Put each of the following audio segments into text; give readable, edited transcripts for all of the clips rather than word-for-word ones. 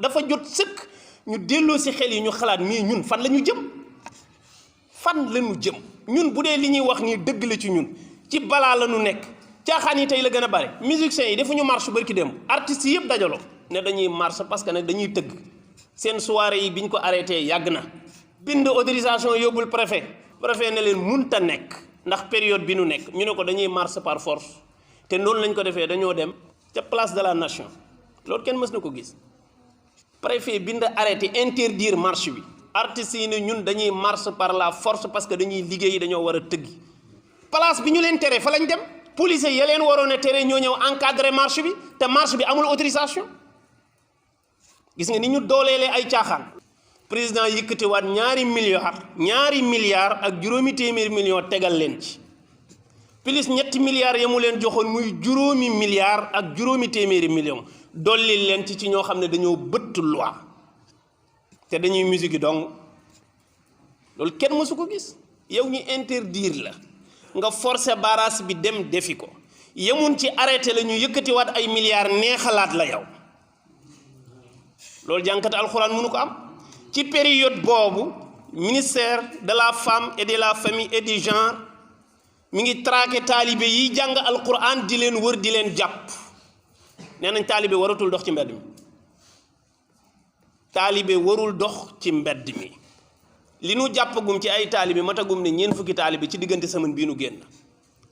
dafa jot sëkk ñu delloo si xel yi ñu xalaat mais ñun fan la ñu jëm ñun bu dee li ñuy wax nii dëgg la ci ñun ci balaa la ñu nekk caaxaan yi tey la gën a bare musiciens yi defuñu marche barki dem artistes yëpp dajaloo ne dañuy marche parce que nag dañuy tëgg seen soirée yi biñ ko arrêté yàgg na bind autorisation yóbbul préfet ne leen munta nekk ndax période bi nu nekk ñu ne ko dañuy marche par force te noonu lañ ko defee dañoo dem ca place de la nation loolu kenn mës na ko gis préfet bind arrêté interdire marche bi artistes yi ne ñun dañuy marche par la force parce que dañuy liggéey dañoo war a tëggi place bi ñu leen tere fa lañ dem policiers ya leen waroon a tere ñoo ñëw encadrer marche bi te marche bi amul autorisation gis nga ni ñu dooleelee ay caaxaan président yëkkatiwaat ñaari milliards ak juróomi téeméeri million tegal leen ci plus ñetti milliards ya mu leen joxoon muy juróomi milliards ak juróomi téeméeri million dolli leen ci ñoo xam ne dañoo bëtt loi te dañuy musique yi dong loolu kenn mësu ko gis yow ñu interdire la nga forcer barrage bi dem defi ko yemun ci arrêté la ñu yëkkatiwaat ay milliards neexalaat la yow loolu jànkate alxuraan mënu ko am ci période boobu ministère de la femme et de la famille et du genre mi ngi traqué taalibe yi jàng alxuraan di leen wër di leen jàpp nee nañ taalibe waratul dox ci mbedd mi taalibe warul dox ci mbedd mi li nu jàppagum ci ay taalibe matagum ne ñeent fukki taalibe ci diggante semaine bii nu génn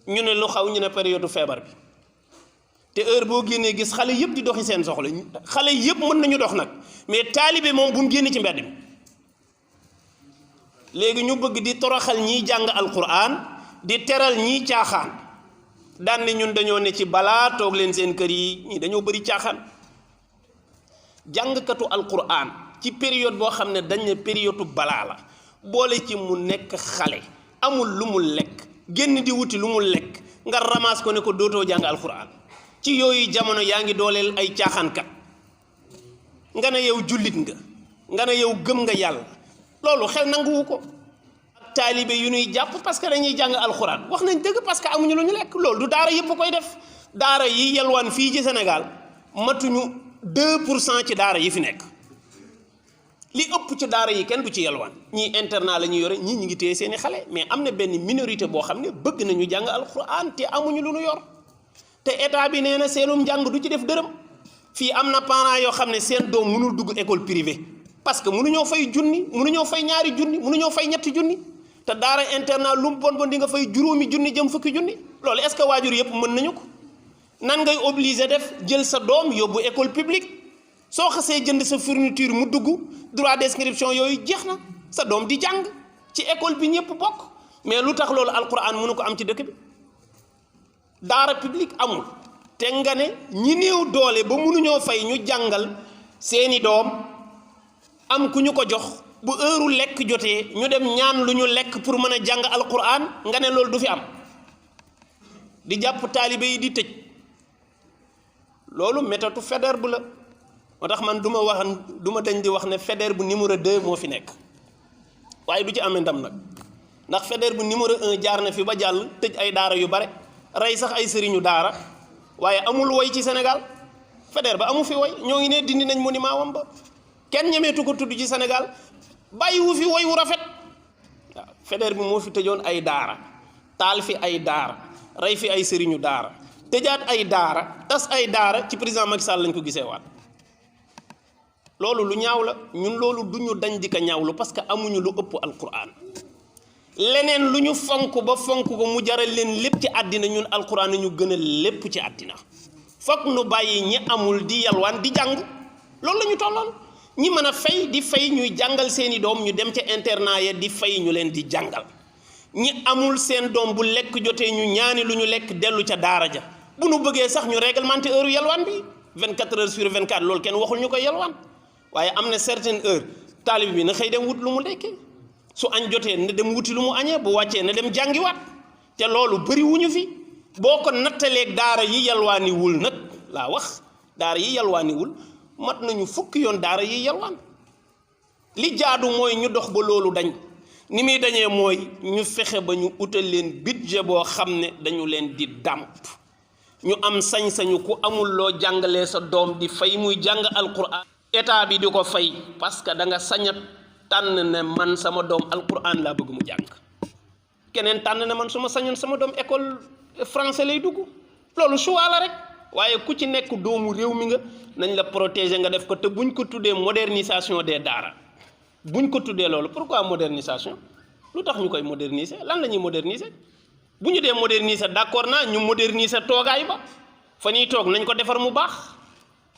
ñu ne lu xaw ñu ne période feebar bi te heure boo génnee gis xale yëpp di doxi seen soxla xale yëpp mën nañu dox nag mais taalibe moom bu mu génn ci mbedd mi léegi ñu bëgg di toroxal ñiy jàng alquran di teral ñiy caaxaan daan ne ñun dañoo ne ci balaa toog leen seen kër yi ñi dañoo bëri caaxaan jàngkatu alquran ci période boo xam ne dañ ne période balaa la boole ci mu nekk xale amul lu mu lekk génn di wuti lu mu lekk nga ramasse ko ne ko dootoo jàng alquran ci yooyu jamono yaa ngi dooleel ay caaxaankat nga ne yow jullit nga ne yow gëm nga yàlla loolu xel nanguwu ko ak taalibe yu ñuy jàpp parce que dañuy jàng alquran wax nañ dëgg parce que amuñu lu ñu lekk loolu du daara yëpp koy def daara yi yelwaan fii ci Sénégal matuñu 2% ci daara yi fi nekk li ëpp ci daara yi kenn du ci yelwaan ñii internat la ñuy yore ñii ñu ngi téye seeni xale mais am na benn minorité boo xam ne bëgg nañu jàng alquran te amuñu lu ñu yor te état bi nee na seenum njàng du ci def dërëm fii am na parents yoo xam ne seen doom mënul dugg école privée parce que mënuñoo fay junni mënuñoo fay ñaari junni mënuñoo fay ñetti junni te daara internat lu mu bon di nga fay juróomi junni jëm fukki junni loolu est-ce que waajur yëpp mën nañu ko nan ngay obligé def jël sa doom yóbbu école publique soo xasee jënd sa fourniture mu dugg droit d'inscription yooyu jeex na sa doom di jàng ci école bi ñëpp bokk mais lu tax loolu alquran mënu ko am ci dëkk bi daara publique amul te nga ne ñi néew doole ba mënuñoo fay ñu jàngal seeni doom am ku ñu ko jox bu heure lekk jotee ñu dem ñaan lu ñu lekk pour mën a jàng alquran nga ne loolu du fi am di jàpp taalibe yi di tëj loolu méthode Faidherbe la moo tax man du ma dañ di wax ne Faidherbe numéro 2 moo fi nekk waaye du ci amee ndam nag ndax Faidherbe numéro 1 jaar na fi ba jàll tëj ay daara yu bare rey sax ay sëriñu daara waaye amul woy ci Sénégal Faidherbe amu fi woy ñoo ngi ne dindi nañ monument wam ba kenn ñemeetu ko tudd ci Sénégal bàyyiwu fi woy wu rafet waaw Faidherbe moo fi tëjoon ay daara taal fi ay daara rey fi ay sëriñu daara tëjaat ay daara tas ay daara ci président Macky Sall lañ ko gisee waat loolu lu ñaaw la ñun loolu du ñu dañ di ko ñaawlu parce que amuñu lu ëpp alquran leneen lu ñu fonk ba fonk ko mu jaral leen lépp ci àddina ñun alquran ñu gën a lépp ci àddina fokk nu bàyyi ñi amul di yalwaan di jàng loolu la ñu tolloon ñi mën a fay di fay ñuy jàngal seeni doom ñu dem ca internat ya di fay ñu leen di jàngal ñi amul seen doom bu lekk jotee ñu ñaani lu ñu lekk dellu ca daara ja bu nu bëggee sax ñu réglementé heure yalwaan bi 24 heures sur 24 loolu kenn waxul ñu koy yalwaan waaye am na certaine heure taalib bi na xëy dem wut lu mu lekkee su añ jotee na dem wuti lu mu añee bu wàccee na dem jàngiwaat te loolu bëri wuñu fi boo ko nattaleeg daara yi yalwaaniwul nag laa wax daara yi yalwaaniwul mat nañu fukki yoon daara yi yalwaan li jaadu mooy ñu dox ba loolu dañ ni muy dañee mooy ñu fexe ba ñu utal leen budget boo xam ne dañu leen di dàmp ñu am sañ-sañu ku amul loo jàngalee sa doom di fay muy jàng alquran état bi di ko fay parce que da nga sañ a tànn ne man sama doom alquran laa bëgg mu jàng keneen tànn ne man su ma sañoon sama doom école français lay dugg loolu choix la rek waaye ku ci nekk doomu réew mi nga nañ la protéger nga def ko te buñ ko tuddee modernisation des daara buñ ko tuddee loolu pourquoi modernisation lu tax ñu koy moderniser lan la ñuy moderniser bu ñu dee moderniser d'accord naa ñu moderniser toogaay ba fa ñuy toog nañ ko defar mu baax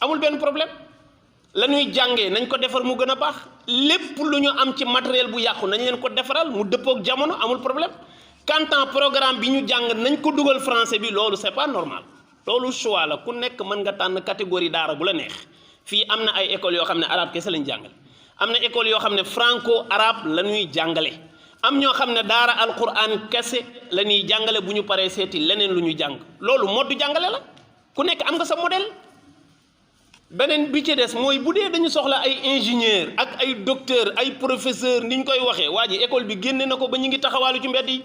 amul benn problème la ñuy jàngee nañ ko defar mu gën a baax lépp lu ñu am ci matériel bu yàqu nañ leen ko defaral mu dëppook jamono amul problème quant à programme bi ñu jàng nañ ko dugal français bi loolu c'est pas normal loolu choix la ku nekk mën nga tànn catégorie daara bu la neex fii am na ay écoles yoo xam ne arabe kese lañ jàngale am na école yoo xam ne franco arabe la ñuy jàngale am ñoo xam ne daara alquran kese la ñuy jàngale bu ñu paree seeti leneen lu ñu jàng loolu moddu jàngale la ku nekk am nga sa modèle beneen bi ci des mooy bu dee dañu soxla ay ingénieur ak ay docteur ay professeur ni ñu koy waxee waa ji école bi génne na ko ba ñu ngi taxawaalu ci mbedd yi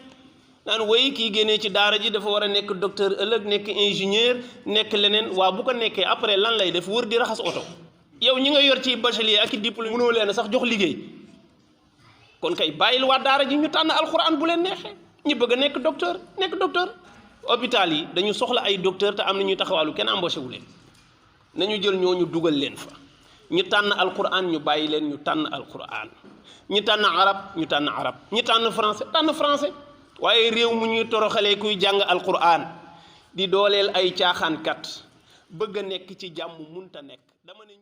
naan woy kii génnee ci daara ji dafa war a nekk docteur ëllëg nekk ingénieur nekk leneen waa bu ko nekkee après lan lay def wër di raxas oto yow ñi nga yor ci bachelier ak i diplôme mënoo leen sax jox liggéey kon kay bàyyil waa daara ji ñu tànn alxuraan bu leen neexee ñi bëgg a nekk docteur hôpital yi dañu soxla ay docteur te am na ñuy taxawaalu kenn embauché wu leen nañu jël ñooñu dugal leen fa ñu tànn alquran ñu bàyyi leen ñu tànn alquran ñu tànn arab ñu tànn arab ñu tànn français waaye réew mu ñuy toroxalee kuy jàng alquran di dooleel ay caaxaankat bëgg a nekk ci jàmm munta nekk dama ne